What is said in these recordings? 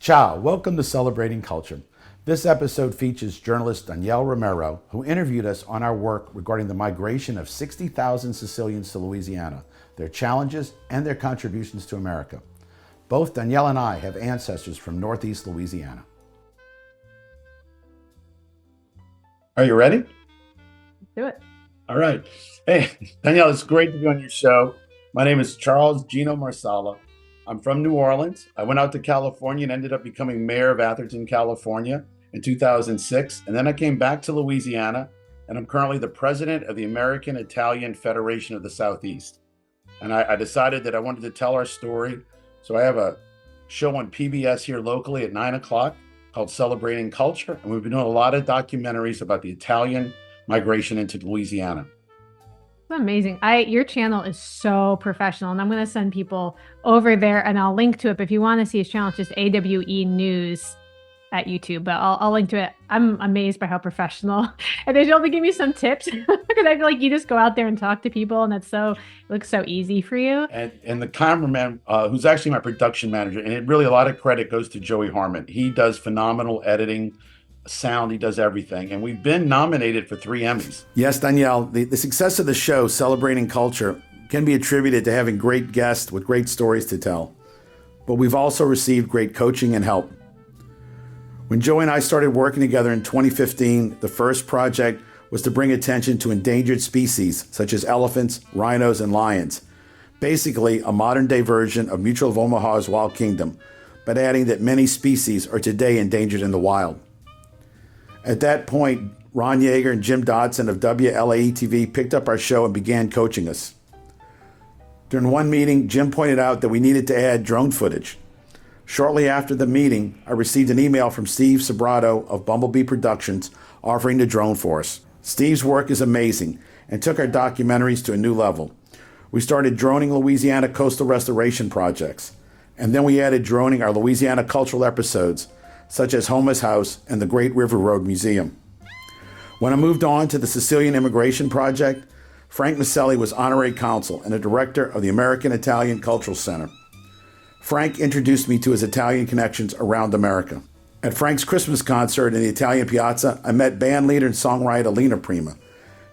Ciao, welcome to Celebrating Culture. This episode features journalist Danielle Romero, who interviewed us on our work regarding the migration of 60,000 Sicilians to Louisiana, their challenges, and their contributions to America. Both Danielle and I have ancestors from Northeast Louisiana. Are you ready? Do it. All right. Hey, Danielle, it's great to be on your show. My name is Charles Gino Marsala. I'm from New Orleans. I went out to California and ended up becoming mayor of Atherton, California in 2006. And then I came back to Louisiana, and I'm currently the president of the American Italian Federation of the Southeast. And I decided that I wanted to tell our story. So I have a show on PBS here locally at 9 o'clock called Celebrating Culture. And we've been doing a lot of documentaries about the Italian migration into Louisiana. It's amazing. Your channel is so professional, and I'm going to send people over there, and I'll link to it. But if you want to see his channel, it's just AWE News at YouTube. But I'll link to it. I'm amazed by how professional. And they only give me some tips because I feel like you just go out there and talk to people, and it looks so easy for you. And the cameraman, who's actually my production manager, and it really a lot of credit goes to Joey Harmon. He does phenomenal editing. Sound, he does everything, and we've been nominated for 3 Emmys. Yes, Danielle, the success of the show, Celebrating Culture, can be attributed to having great guests with great stories to tell. But we've also received great coaching and help. When Joey and I started working together in 2015, the first project was to bring attention to endangered species such as elephants, rhinos, and lions. Basically, a modern-day version of Mutual of Omaha's Wild Kingdom, but adding that many species are today endangered in the wild. At that point, Ron Yeager and Jim Dodson of WLAE-TV picked up our show and began coaching us. During one meeting, Jim pointed out that we needed to add drone footage. Shortly after the meeting, I received an email from Steve Sobrato of Bumblebee Productions offering to drone for us. Steve's work is amazing and took our documentaries to a new level. We started droning Louisiana coastal restoration projects, and then we added droning our Louisiana cultural episodes, such as Homer's House and the Great River Road Museum. When I moved on to the Sicilian Immigration Project, Frank Maselli was honorary consul and a director of the American Italian Cultural Center. Frank introduced me to his Italian connections around America. At Frank's Christmas concert in the Italian Piazza, I met band leader and songwriter Lena Prima.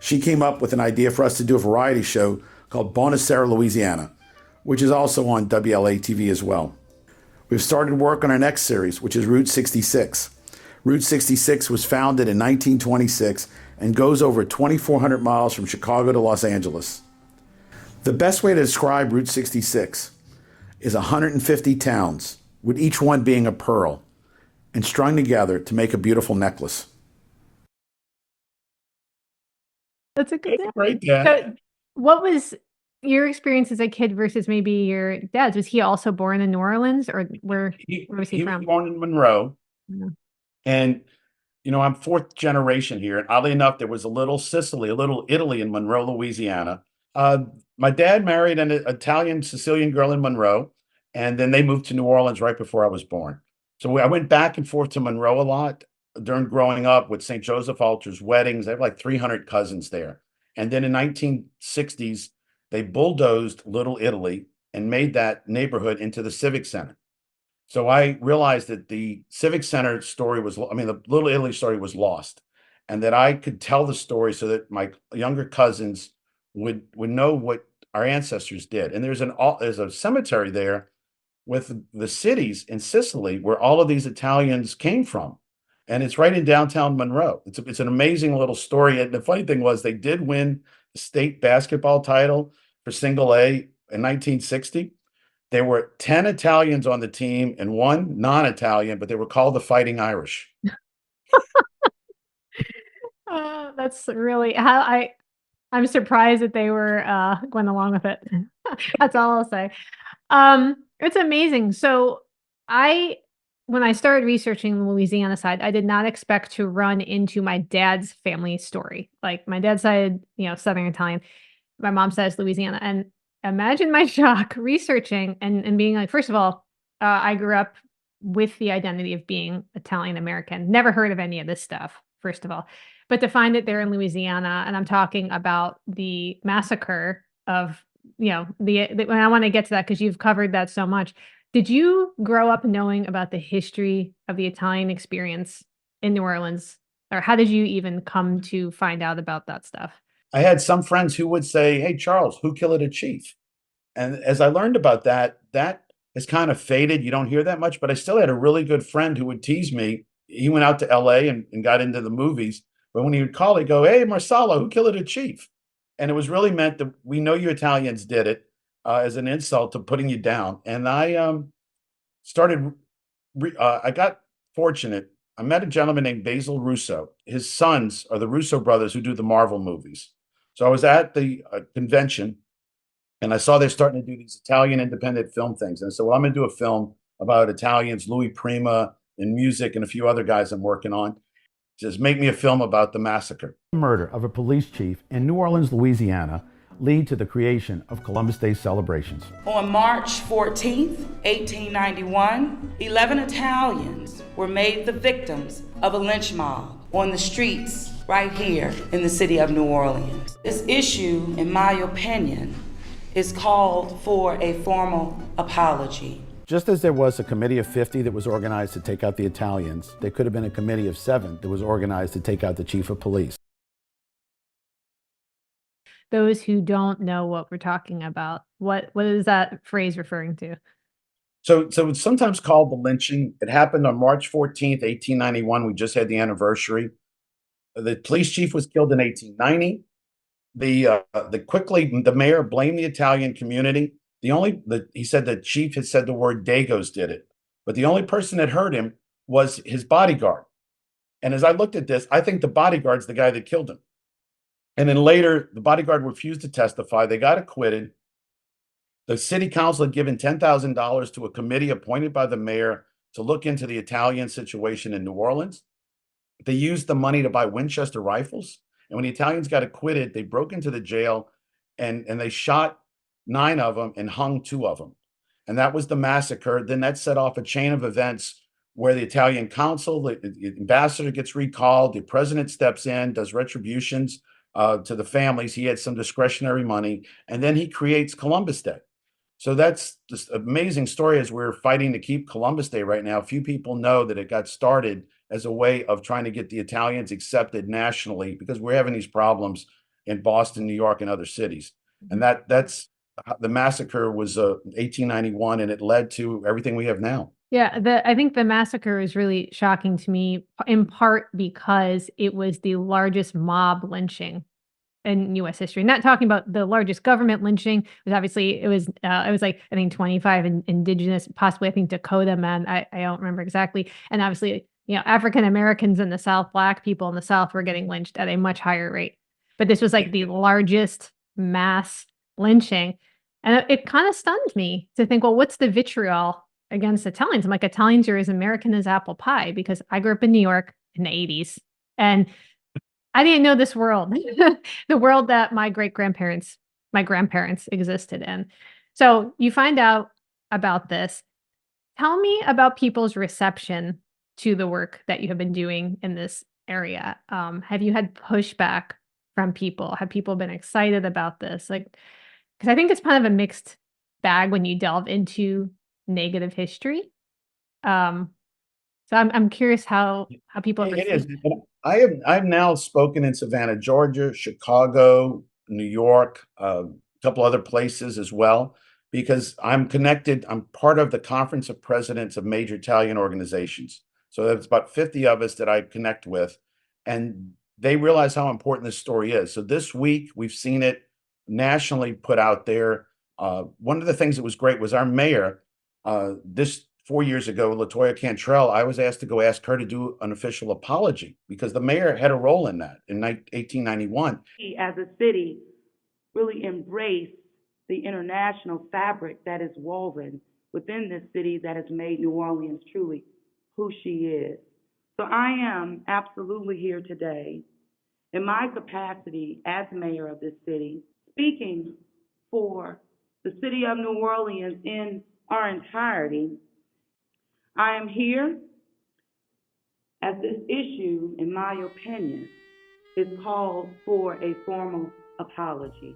She came up with an idea for us to do a variety show called Bonacera, Louisiana, which is also on WLA-TV as well. We've started work on our next series, which is Route 66. Route 66 was founded in 1926 and goes over 2,400 miles from Chicago to Los Angeles. The best way to describe Route 66 is 150 towns, with each one being a pearl, and strung together to make a beautiful necklace. That's a good That's great, Dad. So what was your experience as a kid versus maybe your dad's? Was he also born in New Orleans, or where was he from? Was born in Monroe. Yeah. And, I'm 4th generation here. And oddly enough, there was a little Sicily, a little Italy in Monroe, Louisiana. My dad married an Italian Sicilian girl in Monroe, and then they moved to New Orleans right before I was born. So I went back and forth to Monroe a lot during growing up with St. Joseph Altars, weddings. I have like 300 cousins there. And then in 1960s, they bulldozed Little Italy and made that neighborhood into the Civic Center. So I realized that the Civic Center story the Little Italy story was lost, and that I could tell the story so that my younger cousins would know what our ancestors did. And there's a cemetery there with the cities in Sicily where all of these Italians came from. And it's right in downtown Monroe. It's an amazing little story. And the funny thing was they did win the state basketball title for single A in 1960. There were 10 Italians on the team and 1 non-Italian, but they were called the Fighting Irish. That's really how I'm surprised that they were going along with it. That's all I'll say. It's amazing. So when I started researching the Louisiana side, I did not expect to run into my dad's family story. Like my dad's side, Southern Italian. My mom's side is Louisiana. And imagine my shock researching and being like, first of all, I grew up with the identity of being Italian American. Never heard of any of this stuff, first of all. But to find it there in Louisiana, and I'm talking about the massacre of, when I want to get to that because you've covered that so much. Did you grow up knowing about the history of the Italian experience in New Orleans? Or how did you even come to find out about that stuff? I had some friends who would say, "Hey, Charles, who killed a chief?" And as I learned about that, that has kind of faded. You don't hear that much, but I still had a really good friend who would tease me. He went out to LA and got into the movies. But when he would call, he'd go, "Hey, Marsala, who killed a chief?" And it was really meant that we know you Italians did it as an insult to putting you down. And I started, I got fortunate. I met a gentleman named Basil Russo. His sons are the Russo brothers who do the Marvel movies. So I was at the convention and I saw they're starting to do these Italian independent film things. And I said, well, I'm going to do a film about Italians, Louis Prima, and music, and a few other guys I'm working on. Just make me a film about the massacre. Murder of a police chief in New Orleans, Louisiana, lead to the creation of Columbus Day celebrations. On March 14th, 1891, 11 Italians were made the victims of a lynch mob on the streets right here in the city of New Orleans. This issue, in my opinion, is called for a formal apology. Just as there was a committee of 50 that was organized to take out the Italians, there could have been a committee of 7 that was organized to take out the chief of police. Those who don't know what we're talking about, what is that phrase referring to? So it's sometimes called the lynching. It happened on March 14th, 1891. We just had the anniversary. The police chief was killed in 1890. The mayor blamed the Italian community. He said the chief had said the word Dagos did it, but the only person that heard him was his bodyguard. And as I looked at this, I think the bodyguard's the guy that killed him. And then later, the bodyguard refused to testify. They got acquitted. The city council had given $10,000 to a committee appointed by the mayor to look into the Italian situation in New Orleans. They used the money to buy Winchester rifles. And when the Italians got acquitted, they broke into the jail and they shot 9 of them and hung 2 of them. And that was the massacre. Then that set off a chain of events where the Italian consul, the ambassador gets recalled, the president steps in, does retributions to the families. He had some discretionary money, and then he creates Columbus Day. So that's this amazing story as we're fighting to keep Columbus Day right now. Few people know that it got started as a way of trying to get the Italians accepted nationally because we're having these problems in Boston, New York, and other cities. And that's the massacre was 1891, and it led to everything we have now. Yeah, I think the massacre is really shocking to me, in part because it was the largest mob lynching in U.S. history. Not talking about the largest government lynching, but obviously it was like I think 25 indigenous, possibly I think Dakota men. I don't remember exactly. And obviously, African Americans in the South, Black people in the South were getting lynched at a much higher rate. But this was like the largest mass lynching, and it kind of stunned me to think, well, what's the vitriol against Italians? I'm like, Italians are as American as apple pie because I grew up in New York in the 80s, and I didn't know this world, the world that my grandparents existed in. So you find out about this. Tell me about people's reception to the work that you have been doing in this area. Have you had pushback from people? Have people been excited about this? Like, because I think it's kind of a mixed bag when you delve into negative history. So I'm curious how people have It is. received. I've now spoken in Savannah, Georgia, Chicago, New York, a couple other places as well, because I'm connected. I'm part of the Conference of Presidents of major Italian organizations. So there's about 50 of us that I connect with, and they realize how important this story is. So this week we've seen it nationally put out there. One of the things that was great was our mayor. This 4 years ago, Latoya Cantrell, I was asked to go ask her to do an official apology because the mayor had a role in that in 1891. We, as a city, really embrace the international fabric that is woven within this city that has made New Orleans truly who she is. So I am absolutely here today in my capacity as mayor of this city, speaking for the city of New Orleans in our entirety. I am here as this issue, in my opinion, is called for a formal apology.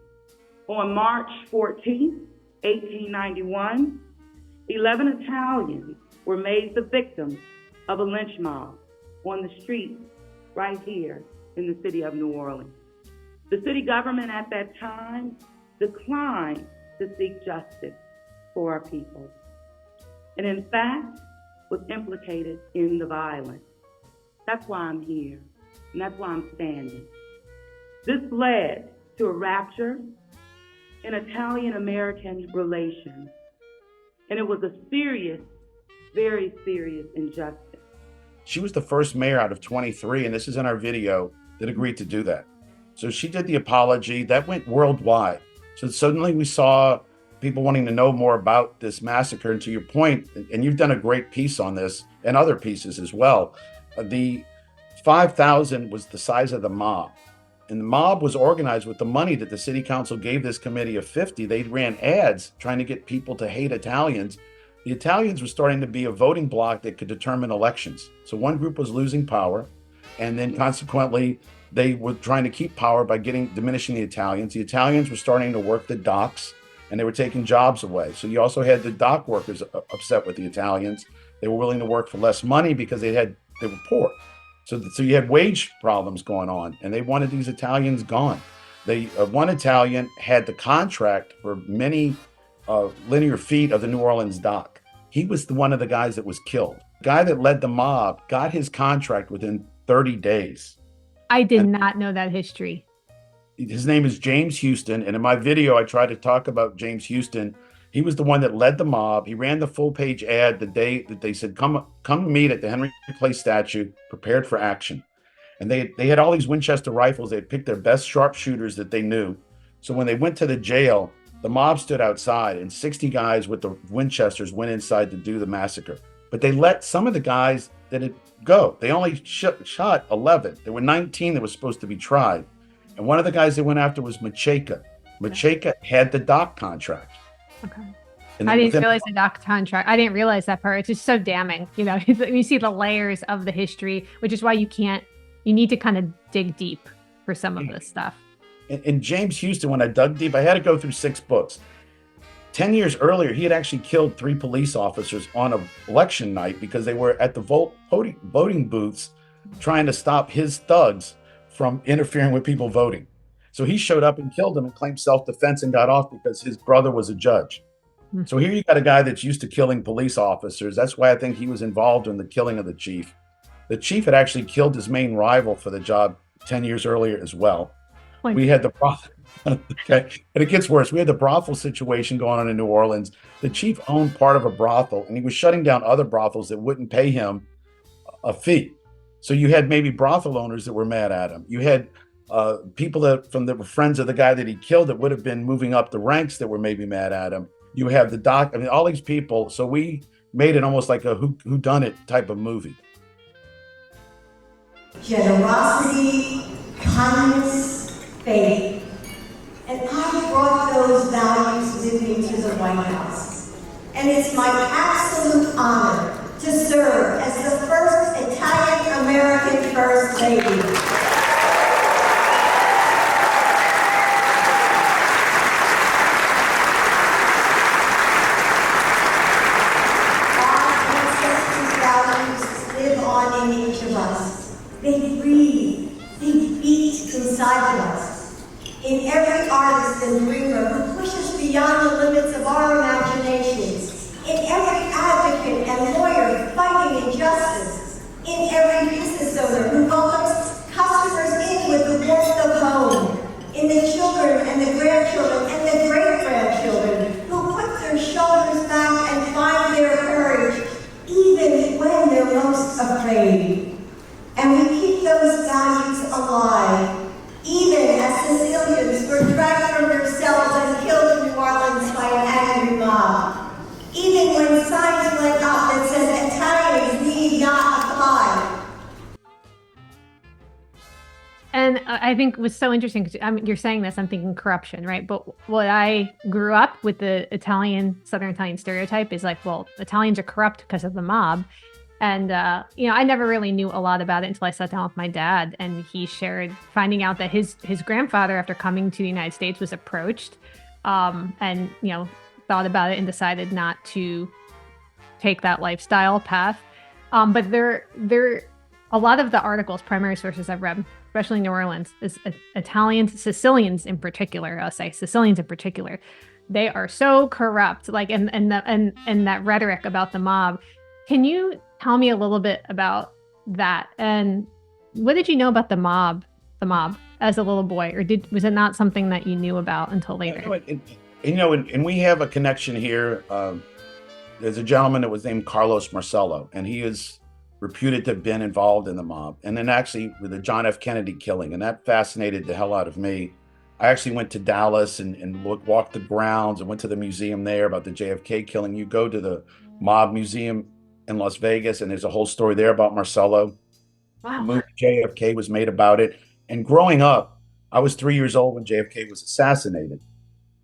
On March 14th, 1891, 11 Italians were made the victims of a lynch mob on the streets right here in the city of New Orleans. The city government at that time declined to seek justice for our people, and in fact, was implicated in the violence. That's why I'm here, and that's why I'm standing. This led to a rupture in Italian-American relations, and it was a serious, very serious injustice. She was the first mayor out of 23, and this is in our video, that agreed to do that. So she did the apology. That went worldwide. So suddenly we saw people wanting to know more about this massacre. And to your point, and you've done a great piece on this and other pieces as well, the 5,000 was the size of the mob. And the mob was organized with the money that the city council gave this committee of 50. They ran ads trying to get people to hate Italians. The Italians were starting to be a voting bloc that could determine elections. So one group was losing power, and then consequently, they were trying to keep power by diminishing the Italians. The Italians were starting to work the docks, and they were taking jobs away. So you also had the dock workers upset with the Italians. They were willing to work for less money because they were poor. So you had wage problems going on, and they wanted these Italians gone. One Italian had the contract for many linear feet of the New Orleans dock. He was one of the guys that was killed. The guy that led the mob got his contract within 30 days. I did not know that history. His name is James Houston, and in my video, I try to talk about James Houston. He was the one that led the mob. He ran the full-page ad the day that they said, come meet at the Henry Clay statue, prepared for action. And they had all these Winchester rifles. They had picked their best sharpshooters that they knew. So when they went to the jail, the mob stood outside, and 60 guys with the Winchesters went inside to do the massacre. But they let some of the guys that had go. They only shot 11. There were 19 that was supposed to be tried. And one of the guys they went after was Massacre. Massacre had the dock contract. Okay. And I didn't realize the dock contract. I didn't realize that part. It's just so damning. You know, you see the layers of the history, which is why you need to kind of dig deep for some of this stuff. And James Houston, when I dug deep, I had to go through 6 books. 10 years earlier, he had actually killed 3 police officers on an election night because they were at the voting booths trying to stop his thugs from interfering with people voting. So he showed up and killed them and claimed self-defense and got off because his brother was a judge. So here you got a guy that's used to killing police officers. That's why I think he was involved in the killing of the chief. The chief had actually killed his main rival for the job 10 years earlier as well. We had the brothel. Okay. And it gets worse. We had the brothel situation going on in New Orleans. The chief owned part of a brothel, and he was shutting down other brothels that wouldn't pay him a fee. So you had maybe brothel owners that were mad at him. You had people that were friends of the guy that he killed that would have been moving up the ranks that were maybe mad at him. You have the doc. I mean, all these people. So we made it almost like a whodunit type of movie. Generosity, kindness, faith. And I brought those values with me to the White House. And it's my absolute honor to serve as the first Italian-American First Lady. They breathe, they beat inside of us. In every artist and dreamer who pushes beyond the limits of our imaginations. In every advocate and lawyer fighting injustice. In every business owner who welcomes customers in with the warmth of home. In the children and the grandchildren and the great-grandchildren who put their shoulders back and find their courage even when they're most afraid. And we keep those values alive, even as Sicilians were dragged from their cells and killed in New Orleans by an angry mob. Even when signs went up that said Italians need not apply. And I think was so interesting, because you're saying this, I'm thinking corruption, right? But what I grew up with the Southern Italian stereotype is like, well, Italians are corrupt because of the mob. And, I never really knew a lot about it until I sat down with my dad, and he shared finding out that his grandfather, after coming to the United States, was approached and, thought about it and decided not to take that lifestyle path. But there, a lot of the articles, primary sources I've read, especially New Orleans, is Italians, Sicilians in particular. I'll say Sicilians in particular. They are so corrupt, like, and that rhetoric about the mob. Can you tell me a little bit about that? And what did you know about the mob as a little boy, or was it not something that you knew about until later? And we have a connection here. There's a gentleman that was named Carlos Marsala, and he is reputed to have been involved in the mob. And then actually with the John F. Kennedy killing, and that fascinated the hell out of me. I actually went to Dallas and walked the grounds and went to the museum there about the JFK killing. You go to the mob museum in Las Vegas, and there's a whole story there about Marcello. Wow. The movie JFK was made about it. And growing up, I was 3 years old when JFK was assassinated.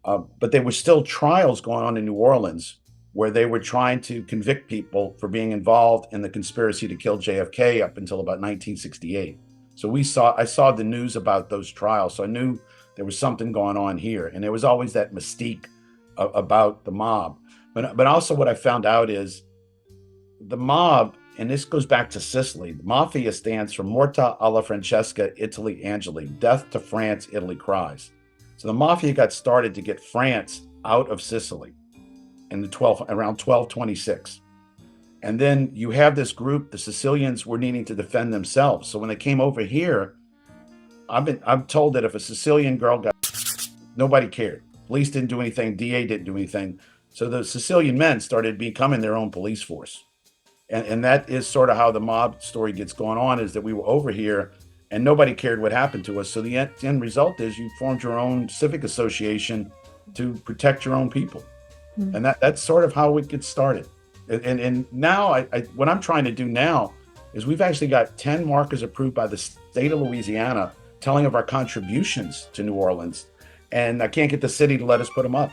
But there were still trials going on in New Orleans where they were trying to convict people for being involved in the conspiracy to kill JFK up until about 1968. So I saw the news about those trials. So I knew there was something going on here. And there was always that mystique about the mob. But also what I found out is the mob, and this goes back to Sicily, the mafia stands for Morta alla Francesca, Italy Angeli, death to France, Italy cries. So the mafia got started to get France out of Sicily in around 1226. And then you have this group, the Sicilians were needing to defend themselves. So when they came over here, I'm told that if a Sicilian girl got, nobody cared. Police didn't do anything, DA didn't do anything. So the Sicilian men started becoming their own police force. And that is sort of how the mob story gets going on, is that we were over here and nobody cared what happened to us. So the end result is you formed your own civic association to protect your own people. Mm-hmm. And that's sort of how it gets started. And now what I'm trying to do now is we've actually got 10 markers approved by the state of Louisiana telling of our contributions to New Orleans. And I can't get the city to let us put them up.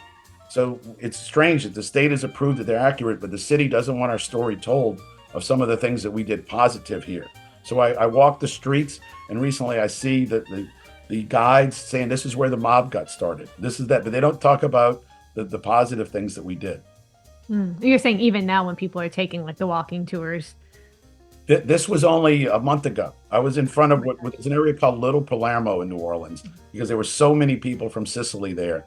So it's strange that the state has approved that they're accurate, but the city doesn't want our story told of some of the things that we did positive here. So I walk the streets, and recently I see that the guides saying this is where the mob got started. This is that, but they don't talk about the positive things that we did. You're saying even now when people are taking like the walking tours? This was only a month ago. I was in front of what's an area called Little Palermo in New Orleans, because there were so many people from Sicily there.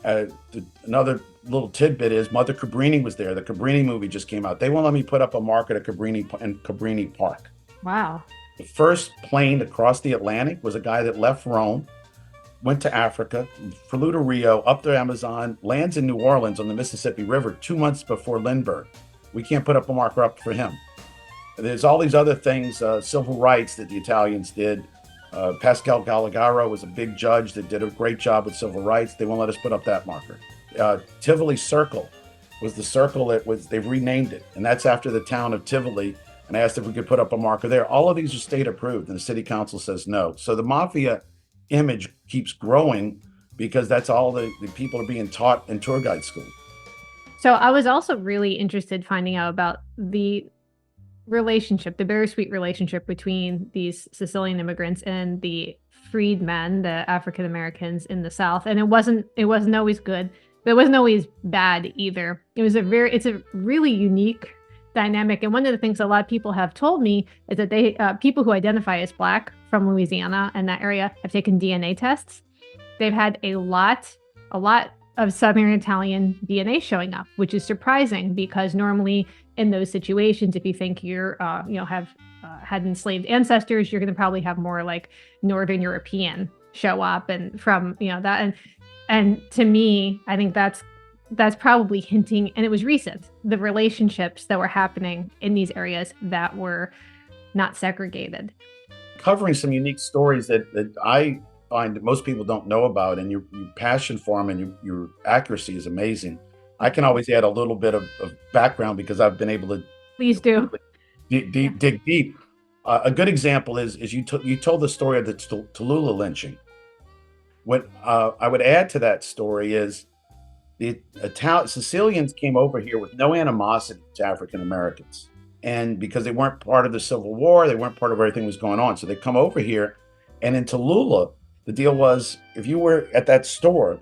Another little tidbit is Mother Cabrini was there. The Cabrini movie just came out. They won't let me put up a marker at Cabrini Park. Wow. The first plane to cross the Atlantic was a guy that left Rome, went to Africa, flew to Rio, up the Amazon, lands in New Orleans on the Mississippi River 2 months before Lindbergh. We can't put up a marker up for him. There's all these other things, civil rights that the Italians did. Pascal Gallegaro was a big judge that did a great job with civil rights. They won't let us put up that marker. Tivoli Circle was the circle they've renamed it. And that's after the town of Tivoli. And I asked if we could put up a marker there. All of these are state approved, and the city council says no. So the mafia image keeps growing because that's all the people are being taught in tour guide school. So I was also really interested finding out about the relationship, the bittersweet relationship between these Sicilian immigrants and the freedmen, the African Americans in the South. And it wasn't always good, but it wasn't always bad either. It's a really unique dynamic. And one of the things a lot of people have told me is that they people who identify as Black from Louisiana and that area have taken DNA tests. They've had a lot of Southern Italian DNA showing up, which is surprising because normally in those situations, if you think you're, have had enslaved ancestors, you're going to probably have more like Northern European show up, and from that, and to me, I think that's probably hinting, and it was recent, the relationships that were happening in these areas that were not segregated. Covering some unique stories that I find that most people don't know about, and your passion for them and your accuracy is amazing. I can always add a little bit of background because I've been able to. Please do. Dig deep. A good example is you told the story of the Tallulah lynching. What I would add to that story is the Sicilians came over here with no animosity to African Americans. And because they weren't part of the Civil War, they weren't part of everything that was going on. So they come over here, and in Tallulah, the deal was if you were at that store,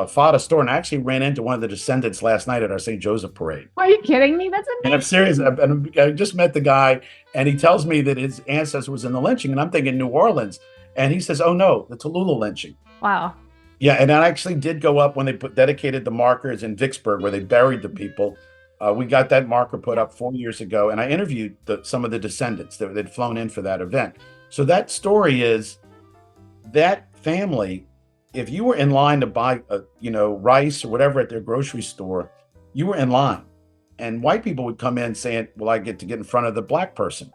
fought a store, and I actually ran into one of the descendants last night at our St. Joseph parade. Are you kidding me? That's And I'm serious. I just met the guy, and he tells me that his ancestor was in the lynching, and I'm thinking New Orleans. And he says, oh, no, the Tallulah lynching. Wow. Yeah, and I actually did go up when they dedicated the markers in Vicksburg where they buried the people. We got that marker put up 4 years ago, and I interviewed some of the descendants that had flown in for that event. So that story is that family, if you were in line to buy, rice or whatever at their grocery store, you were in line. And white people would come in saying, well, I get to get in front of the black person.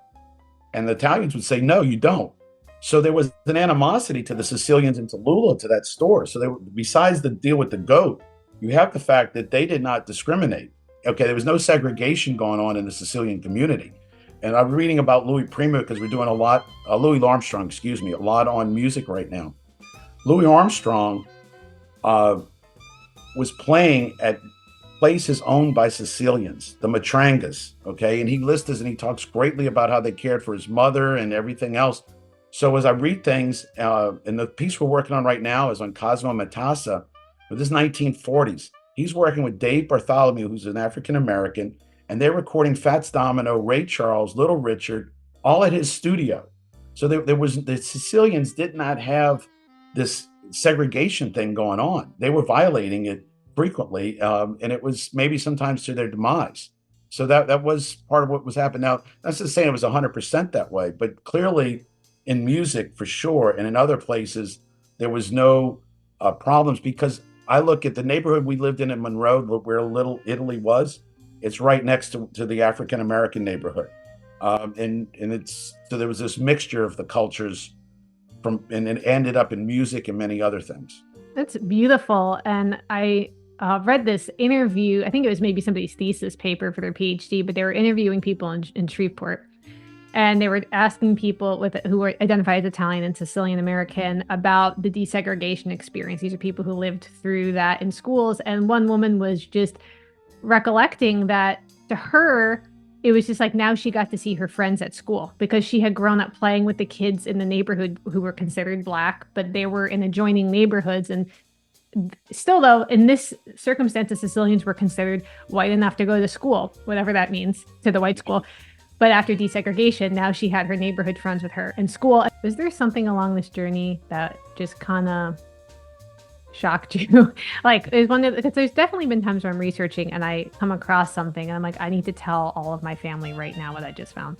And the Italians would say, no, you don't. So there was an animosity to the Sicilians in Tallulah to that store. So besides the deal with the goat, you have the fact that they did not discriminate. Okay, there was no segregation going on in the Sicilian community. And I'm reading about Louis Prima because we're doing Louis Armstrong, a lot on music right now. Louis Armstrong was playing at places owned by Sicilians, the Matrangas, okay? And he lists and he talks greatly about how they cared for his mother and everything else. So as I read things, and the piece we're working on right now is on Cosmo Matassa, but this is 1940s. He's working with Dave Bartholomew, who's an African-American, and they're recording Fats Domino, Ray Charles, Little Richard, all at his studio. So the Sicilians did not have this segregation thing going on. They were violating it frequently, and it was maybe sometimes to their demise. So that was part of what was happening. Now, that's not saying it was 100% that way, but clearly in music, for sure, and in other places, there was no problems, because I look at the neighborhood we lived in Monroe, where Little Italy was. It's right next to the African-American neighborhood. And so there was this mixture of the cultures and it ended up in music and many other things. That's beautiful. And I read this interview. I think it was maybe somebody's thesis paper for their PhD, but they were interviewing people in Shreveport. And they were asking people who were identified as Italian and Sicilian American about the desegregation experience. These are people who lived through that in schools. And one woman was just recollecting that to her, it was just like now she got to see her friends at school because she had grown up playing with the kids in the neighborhood who were considered Black, but they were in adjoining neighborhoods. And still, though, in this circumstance, the Sicilians were considered white enough to go to school, whatever that means, to the white school. But after desegregation, now she had her neighborhood friends with her in school. Was there something along this journey that just kind of shocked you? Because there's definitely been times where I'm researching and I come across something and I'm like, I need to tell all of my family right now what I just found.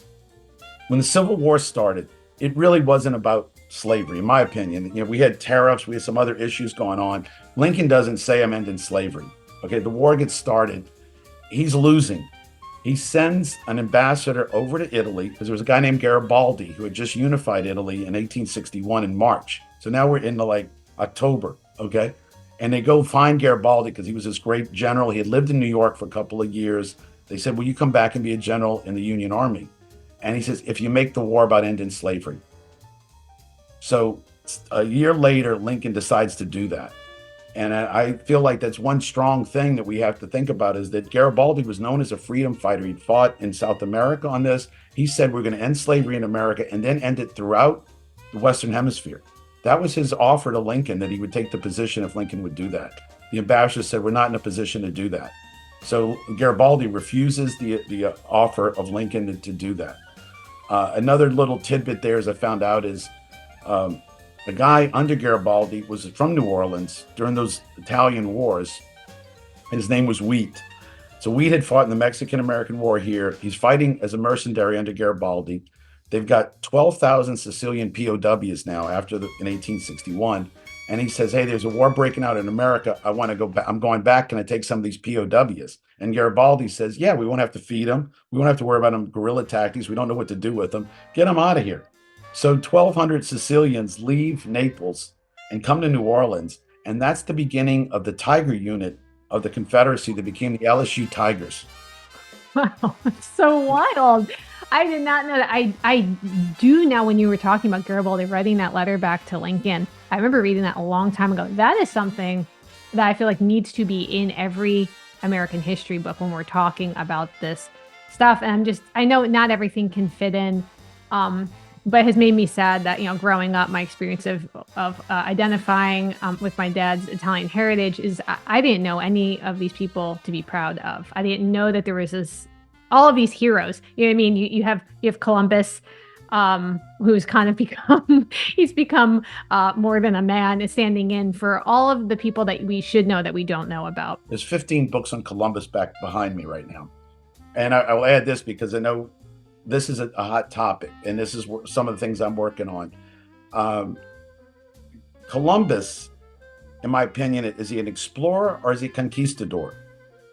When the Civil War started, it really wasn't about slavery, in my opinion. We had tariffs, we had some other issues going on. Lincoln doesn't say I'm ending slavery. Okay, the war gets started. He's losing. He sends an ambassador over to Italy because there was a guy named Garibaldi who had just unified Italy in 1861 in March. So now we're into October, okay? And they go find Garibaldi because he was this great general. He had lived in New York for a couple of years. They said, will you come back and be a general in the Union Army? And he says, if you make the war about ending slavery. So a year later, Lincoln decides to do that. And I feel like that's one strong thing that we have to think about is that Garibaldi was known as a freedom fighter. He fought in South America on this. He said, we're going to end slavery in America and then end it throughout the Western Hemisphere. That was his offer to Lincoln, that he would take the position if Lincoln would do that. The ambassador said, we're not in a position to do that. So Garibaldi refuses the offer of Lincoln to do that. Another little tidbit there, as I found out, is the guy under Garibaldi was from New Orleans during those Italian wars, and his name was Wheat. So Wheat had fought in the Mexican-American War here. He's fighting as a mercenary under Garibaldi. They've got 12,000 Sicilian POWs now in 1861. And he says, hey, there's a war breaking out in America. I want to go back. I'm going back. Can I take some of these POWs? And Garibaldi says, yeah, we won't have to feed them. We won't have to worry about them guerrilla tactics. We don't know what to do with them. Get them out of here. So 1,200 Sicilians leave Naples and come to New Orleans. And that's the beginning of the Tiger Unit of the Confederacy that became the LSU Tigers. Wow, it's so wild. I did not know that. I do now, when you were talking about Garibaldi writing that letter back to Lincoln, I remember reading that a long time ago. That is something that I feel like needs to be in every American history book when we're talking about this stuff. And I know not everything can fit in but has made me sad that, growing up, my experience of identifying with my dad's Italian heritage is I didn't know any of these people to be proud of. I didn't know that there was all of these heroes. You know what I mean? You have Columbus, who's kind of become more than a man, is standing in for all of the people that we should know that we don't know about. There's 15 books on Columbus back behind me right now. And I will add this because I know this is a hot topic, and this is some of the things I'm working on. Columbus, in my opinion, is he an explorer or is he a conquistador?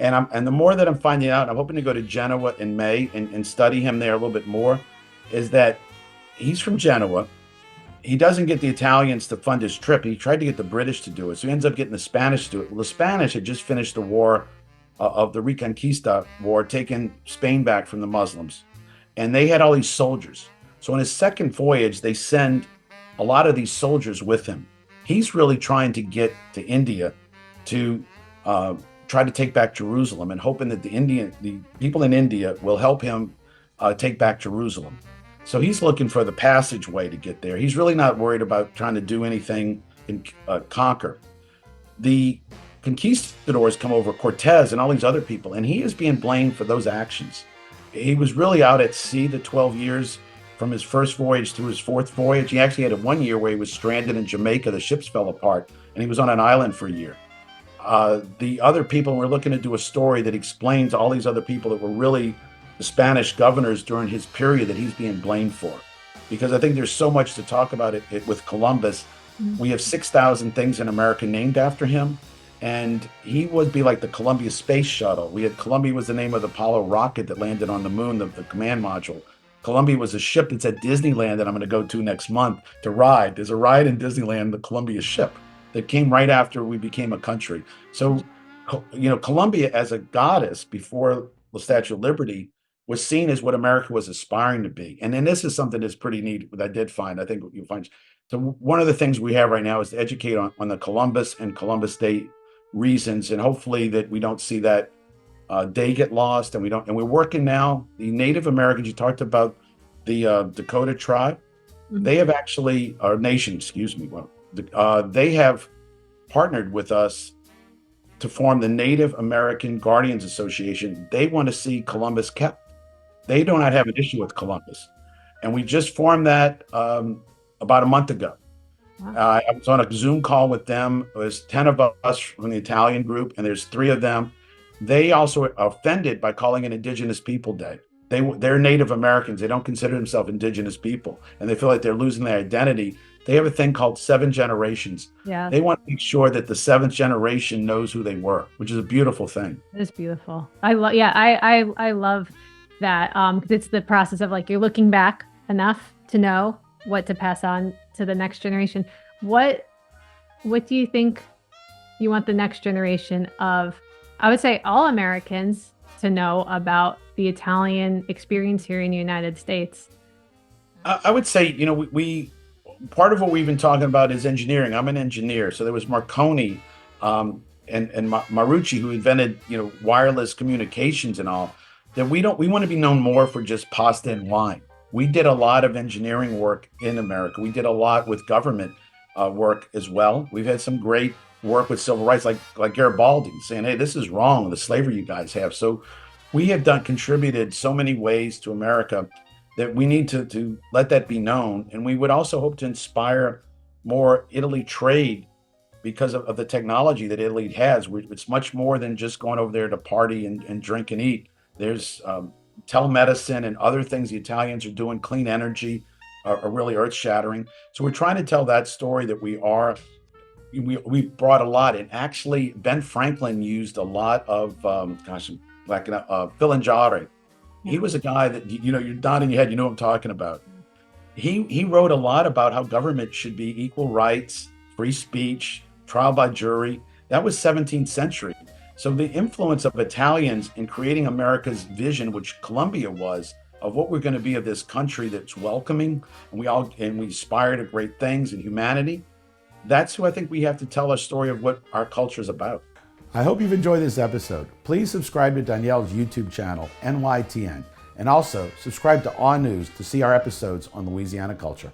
And the more that I'm finding out, I'm hoping to go to Genoa in May and study him there a little bit more, is that he's from Genoa. He doesn't get the Italians to fund his trip. He tried to get the British to do it. So he ends up getting the Spanish to do it. Well, the Spanish had just finished the war of the Reconquista War, taking Spain back from the Muslims. And they had all these soldiers. So on his second voyage, they send a lot of these soldiers with him. He's really trying to get to India to try to take back Jerusalem, and hoping that the people in India will help him take back Jerusalem. So he's looking for the passageway to get there. He's really not worried about trying to do anything and conquer. The conquistadors come over, Cortez and all these other people, and he is being blamed for those actions. He was really out at sea the 12 years from his first voyage to his fourth voyage. He actually had a 1 year where he was stranded in Jamaica. The ships fell apart, and he was on an island for a year. The other people, we're looking to do a story that explains all these other people that were really the Spanish governors during his period that he's being blamed for. Because I think there's so much to talk about it with Columbus. We have 6,000 things in America named after him. And he would be like the Columbia space shuttle. Columbia was the name of the Apollo rocket that landed on the moon, the command module. Columbia was a ship that's at Disneyland that I'm going to go to next month to ride. There's a ride in Disneyland, the Columbia ship, that came right after we became a country. So, Columbia as a goddess before the Statue of Liberty was seen as what America was aspiring to be. And then this is something that's pretty neat that I did find. I think you'll find. So one of the things we have right now is to educate on the Columbus and Columbus Day reasons, and hopefully that we don't see that day get lost, and we're working now. The Native Americans, you talked about the Dakota tribe, they have actually, or nation, excuse me, they have partnered with us to form the Native American Guardians Association. They want to see Columbus kept. They do not have an issue with Columbus. And we just formed that about a month ago. Wow. I was on a Zoom call with them. It was 10 of us from the Italian group, and there's 3 of them. They also are offended by calling it Indigenous People Day. They're Native Americans. They don't consider themselves Indigenous people, and they feel like they're losing their identity. They have a thing called 7 generations. Yeah. They want to make sure that the 7th generation knows who they were, which is a beautiful thing. It is beautiful. I love that. 'Cause it's the process of you're looking back enough to know what to pass on to the next generation. What do you think you want the next generation of, I would say, all Americans to know about the Italian experience here in the United States? I would say, we part of what we've been talking about is engineering. I'm an engineer. So there was Marconi and Marucci, who invented, wireless communications and all, that we want to be known more for just pasta and wine. We did a lot of engineering work in America. We did a lot with government work as well. We've had some great work with civil rights, like Garibaldi, saying, hey, this is wrong, the slavery you guys have. So we have contributed so many ways to America that we need to let that be known. And we would also hope to inspire more Italy trade because of the technology that Italy has. It's much more than just going over there to party and drink and eat. There's telemedicine and other things the Italians are doing. Clean energy are really earth-shattering. So we're trying to tell that story that we brought a lot. And actually, Ben Franklin used a lot of, Filangieri. He was a guy that, you're nodding your head, you know what I'm talking about. He wrote a lot about how government should be equal rights, free speech, trial by jury. That was 17th century. So the influence of Italians in creating America's vision, which Columbia was, of what we're going to be of this country that's welcoming, and we aspire to great things and humanity. That's who I think we have to tell a story of what our culture is about. I hope you've enjoyed this episode. Please subscribe to Danielle's YouTube channel, NYTN, And also, subscribe to Awe News to see our episodes on Louisiana culture.